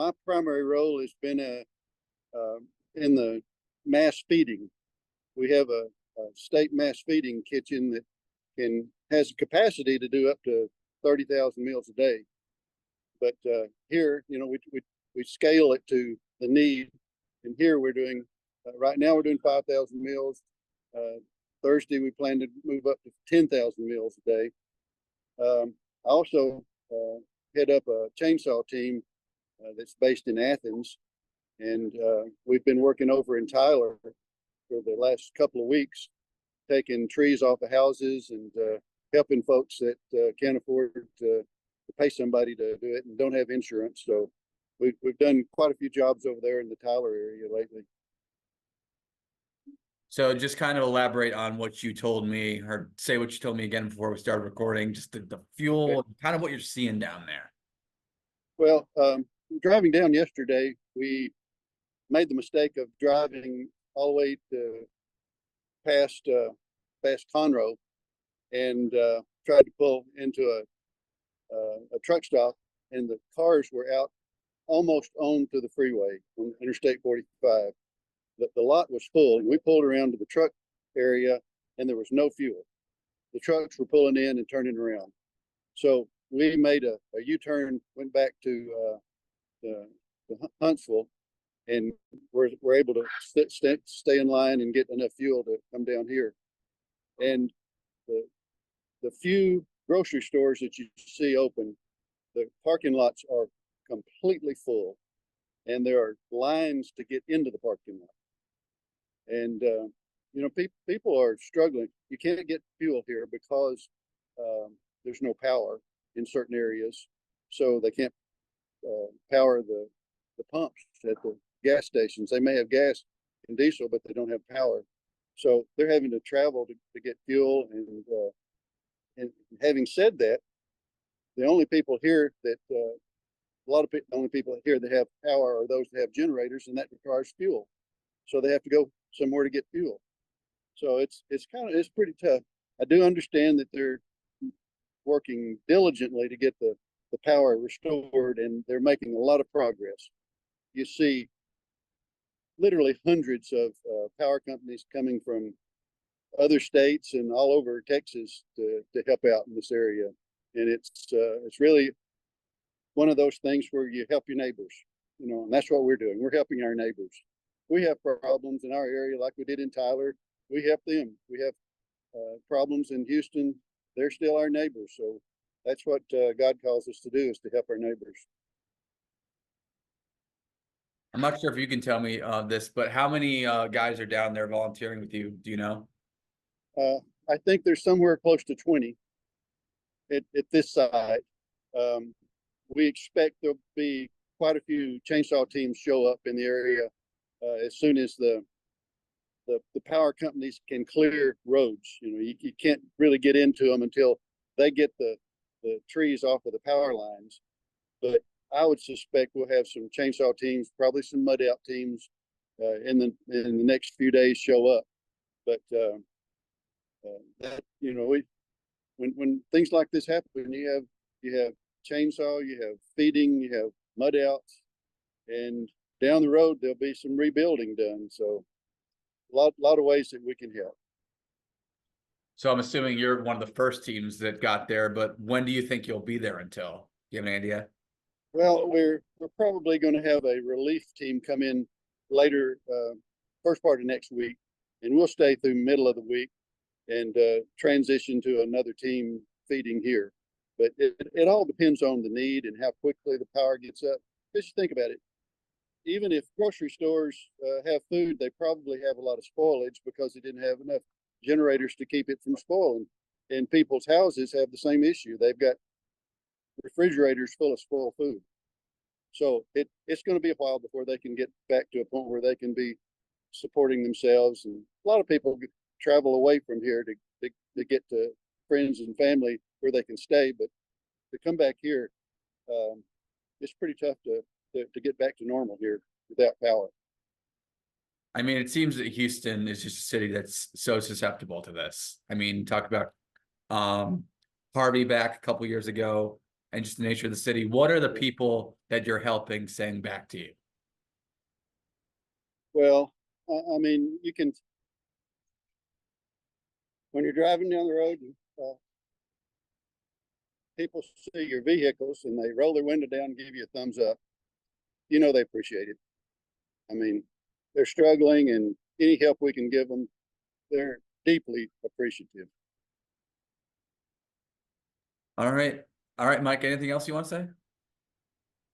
my primary role has been in the mass feeding. We have a state mass feeding kitchen that has a capacity to do up to 30,000 meals a day. But here, we scale it to the need. And here we're doing, right now we're doing 5,000 meals. Thursday, we plan to move up to 10,000 meals a day. I also head up a chainsaw team that's based in Athens. And we've been working over in Tyler for the last couple of weeks, taking trees off of houses and helping folks that can't afford to pay somebody to do it and don't have insurance. So we've done quite a few jobs over there in the Tyler area lately. So just kind of elaborate on what you told me, or say what you told me again before we started recording, just the fuel, okay, kind of what you're seeing down there. Well, driving down yesterday, we made the mistake of driving all the way to past Conroe and tried to pull into a truck stop, and the cars were out almost onto the freeway on Interstate 45. The lot was full, and we pulled around to the truck area, and there was no fuel. The trucks were pulling in and turning around. So we made a U-turn, went back to Huntsville, and we're able to stay in line and get enough fuel to come down here. And the few grocery stores that you see open, the parking lots are completely full, and there are lines to get into the parking lot. And people are struggling. You can't get fuel here because there's no power in certain areas, so they can't power the pumps at the gas stations. They may have gas and diesel, but they don't have power, so they're having to travel to get fuel. And having said that, the only people here that the only people here that have power are those that have generators, and that requires fuel. So they have to go somewhere to get fuel. So it's pretty tough. I do understand that they're working diligently to get the power restored, and they're making a lot of progress. You see literally hundreds of power companies coming from other states and all over Texas to help out in this area. And it's really one of those things where you help your neighbors, and that's what we're doing. We're helping our neighbors. We have problems in our area like we did in Tyler. We help them. We have problems in Houston. They're still our neighbors. So that's what God calls us to do, is to help our neighbors. I'm not sure if you can tell me this, but how many guys are down there volunteering with you? Do you know? I think there's somewhere close to 20 at this site. We expect there'll be quite a few chainsaw teams show up in the area as soon as the power companies can clear roads. You can't really get into them until they get the trees off of the power lines. But I would suspect we'll have some chainsaw teams, probably some mud out teams in the next few days show up. But when things like this happen, you have chainsaw, you have feeding, you have mud outs, and down the road there'll be some rebuilding done. So a lot of ways that we can help. So I'm assuming you're one of the first teams that got there, but when do you think you'll be there until? Do you have an idea? Well, we're probably going to have a relief team come in later, first part of next week, and we'll stay through middle of the week and transition to another team feeding here. But it all depends on the need and how quickly the power gets up. Just think about it. Even if grocery stores have food, they probably have a lot of spoilage because they didn't have enough generators to keep it from spoiling. And people's houses have the same issue. They've got refrigerators full of spoiled food. So it's going to be a while before they can get back to a point where they can be supporting themselves. And a lot of people travel away from here to get to friends and family where they can stay. But to come back here, it's pretty tough to get back to normal here without power. I mean, it seems that Houston is just a city that's so susceptible to this. I mean, talk about Harvey back a couple years ago. and just the nature of the city, what are the people that you're helping saying back to you? Well, I mean, you can, when you're driving down the road, people see your vehicles and they roll their window down and give you a thumbs up. You know, they appreciate it. I mean, they're struggling, and any help we can give them, they're deeply appreciative. All right. All right, Mike, anything else you want to say?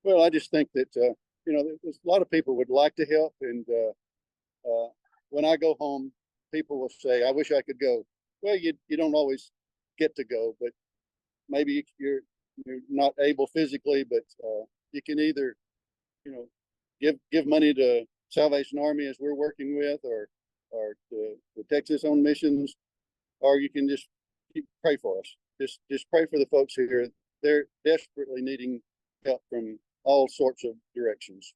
Well, I just think that, you know, there's a lot of people would like to help. And when I go home, people will say, I wish I could go. Well, you don't always get to go, but maybe you're not able physically, but you can either, you know, give money to Salvation Army, as we're working with, or the Texas owned missions, or you can just pray for us. Just pray for the folks here. They're desperately needing help from all sorts of directions.